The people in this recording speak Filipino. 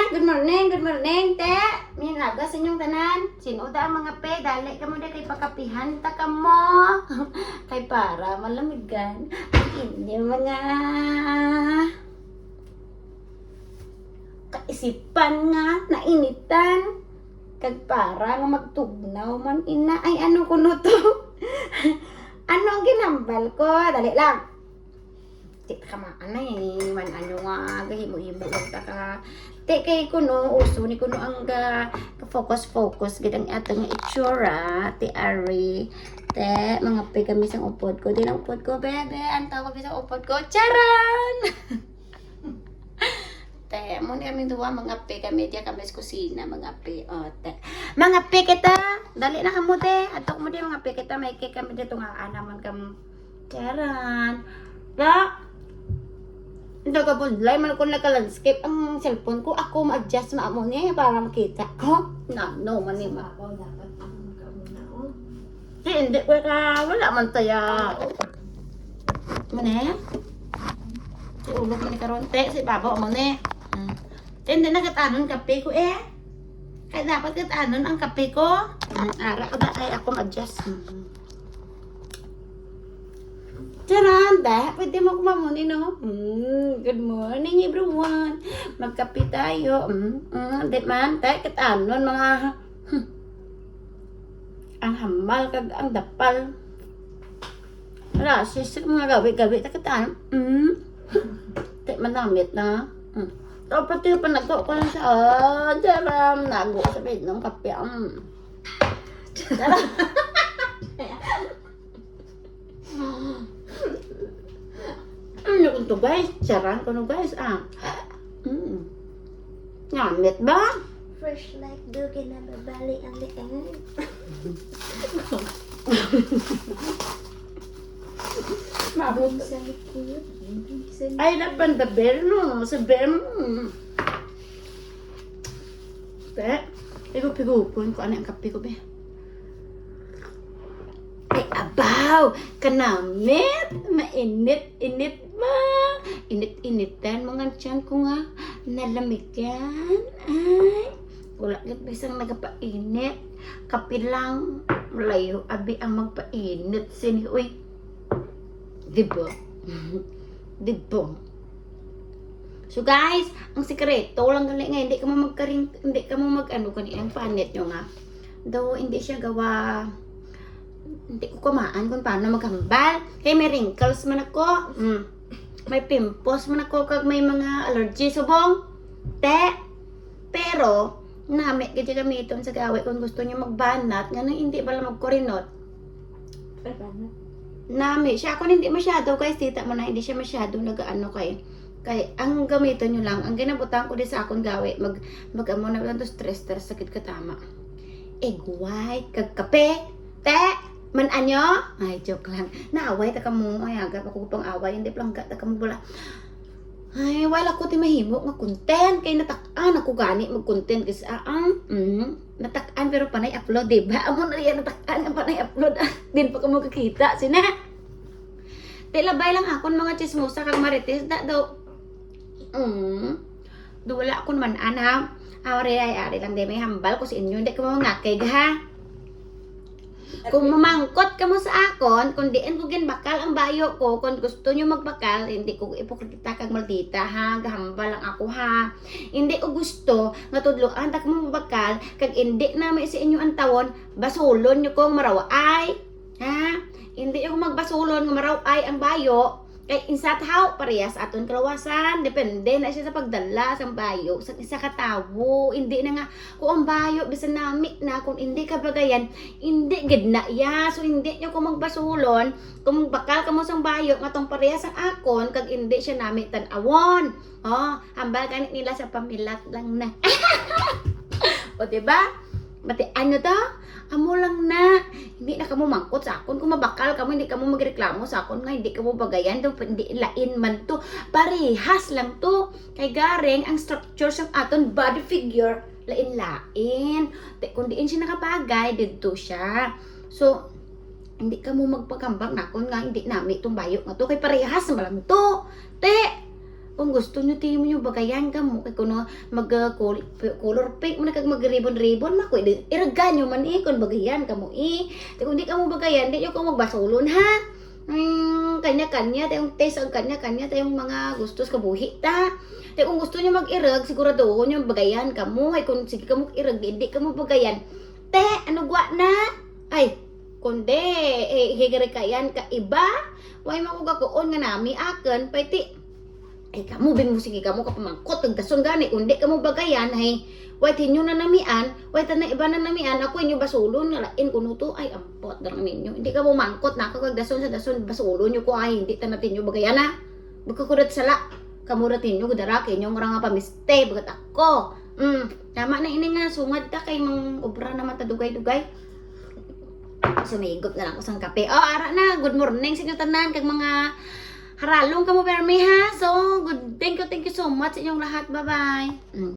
Good morning, te. Minaga sa inyong tanan. Sinuda ang mga pe, dali ka mo na kay pakapihan ta ka mo. Kay para malamigan ang inyong mga kaisipan nga, nainitan. Kag para nga magtugnaw man ina. Ay, ano kuno to? Ano ang ginambal ko? Dali lang. Di ka maanay, man ano nga, gahimo-himo lang ta ka. Te kay kuno, uso ni kuno ang focus gid ang atong itsura, ti Ari. Te, mga pe kami sang upod ko. Di lang upod ko, bebe. Antaw ko bisang upod ko. Charan! Te, mo ni kami duwa, mga pe kami. Diya kami sa kusina, mga pe. O, te. Mga pe kita! Dali na kamo, te. Atok mo di, mga pe kita. May kay kami dito nga, anaman kamo. Charan! Da! Nagabudlay man ko naka-landscape ang cellphone ko. Ako ma-adjust maamo niya para makita ko. No man ni ma. Hindi ko ka. Wala man taya. Mane? Si ulo man ni karonte. Si baba mo ni. Hindi na katanon kape ko eh. Kaya dapat katanon ang kape ko. Ara ko da ay ako ma-adjust. Charan, pwede mo kumamuni, no? Good morning, everyone. Magkape tayo. Di man, tayo katanon, mga... Ang hamal, kag ang dapal. Rasis, mga gabi-gabi, tayo katanon. Di man namit na. So, pati pa nagko ko lang sa... Charan, nago sa bed ng kape. Charan. Ano kung to guys? Charan ko no guys. Ngamit ba? Fresh like dugi na babali ang liang. Mabot. Sa likod. Ay, napan the bear no. Sa bear mo. Te, pigo-pigupon ko. Ano ang kape ko be? Ay, abaw! Kanamit! Mainit-init ba? Init-initan mga tiyan ko nga. Nalamigan. Ay, wala lang bisang nagapainit. Kape lang. Malayo, abi ang magpainit. Sini, uy. Diba? Diba? So guys, ang sikreto lang gali nga, hindi ka mo mag-ano kani ang panit nyo nga. Daw, hindi siya gawa... Hindi ko kumaan kung paano maghambal. Kaya may wrinkles man ako. May pimples man ako kag may mga allergy subong. Te. Pero, nami kaya gamiton sa gawin kung gusto niyo magbanat. Nga nang hindi pala magkurinot. Ay, banat. Nami. Siya ako hindi masyado guys. Tita mo na hindi siya masyado nag-ano kay. Kaya ang gamiton nyo lang. Ang ginabutan ko din sa akong gawin. Mag-amo na lang to stress. Sakit ka tama. Egg white. Kag kape. Te. Man anyo? Ay, joke lang. Naaway, taka mo. Ay, agap ako pang away. Hindi plangga, taka mo pala. Ay, wala ko ti mahimo nga content. Kaya natak-an ako gani mag-content. Kasi, natak-an pero panay upload, diba? Amo na yan, natak-an nga panay upload. Din pa ka mo kakita. Sina? Tilabay lang akon mga chismosa kag marites. Da daw. Wala akon man, ana. Ari lang, di may hambal ko sa inyo. Hindi ka mo ngakay, ha? Kung mamangkot ka mo sa akon, kung diin ko ginbakal ang bayo ko, kung gusto nyo magbakal, hindi ko ipokrita kag maldita ha, gahambal lang ako ha. Hindi ko gusto, nga tudloan ta ka mo magbakal, kag hindi na may sa inyo ang tawon, basulon nyo kong maraway. Ha? Hindi ako magbasulon nga maraway ang bayo. Kay insathaw parehas aton kalawasan, depende na siya sa pagdala sa bayo sa isa ka tawo. Hindi na nga kung ang bayo bisan nami na kung hindi ka bagayan, hindi gid na ya. So hindi nyo ko magbasulon, kung magbakal ka mo sang bayo nga tong parehas ang akon kag hindi siya nami tan-awon. Oh, hambal kanit nila sa pamilat lang na. O diba? Mati ano to? Amo lang na. Hindi na kamo mangkot sa akon. Kung mabakal kamo, hindi kamo magreklamo sa akon nga hindi kamo bagayan. Hindi lain man to. Parehas lang to. Kay garing ang structure sa aton body figure lain-lain. Kung diin siya nakabagay, dito siya. So, hindi kamo magpagambang na akon nga hindi nami itong bayo nga to. Kay parehas malang to. Te, Kung gusto nyo, tiyo mo bagayan ka mo. Kaya kung color pink mo na kag mag-ribbon-ribbon, mako, iragan nyo man kung bagayan ka mo Kung di ka mo bagayan, di nyo ka magbasulon ha. Kanya-kanya, tayong taste ang kanya-kanya, tayong mga gustos kabuhi ta. Kung gusto nyo mag-irag, sigurado nyo bagayan ka mo. Ay, kung sige ka mo irag, hindi ka mo bagayan. Te, ano gwa na? Ay, kundi, higari kayan ka iba. Way makugakuon nga nami akin, paiti. Ay, kamu, bing mo sige kamu kapamangkot, tagdason gani. Kundi ka mo bagayan, ay, way tinyo na namian, way tanay iba na namian, ako inyo basulon, nalain kuno to, ay, ampot na ninyo. Hindi ka mo mangkot na, kagdason sa dason, basulon nyo ko, ay, hindi tanatin nyo bagayan ha. Magkakudat sala, kamuratin nyo, gudarakin nyo, marang nga pamiste, bagat ako. Tama na ini nga, sungad ka kay mga obra na matadugay-dugay. Sumigot na lang ko sa kape. Ara na, good morning sa inyo tanan, kag mga haralong ka mo permi ha. So, thank you so much sa inyong lahat. Bye-bye.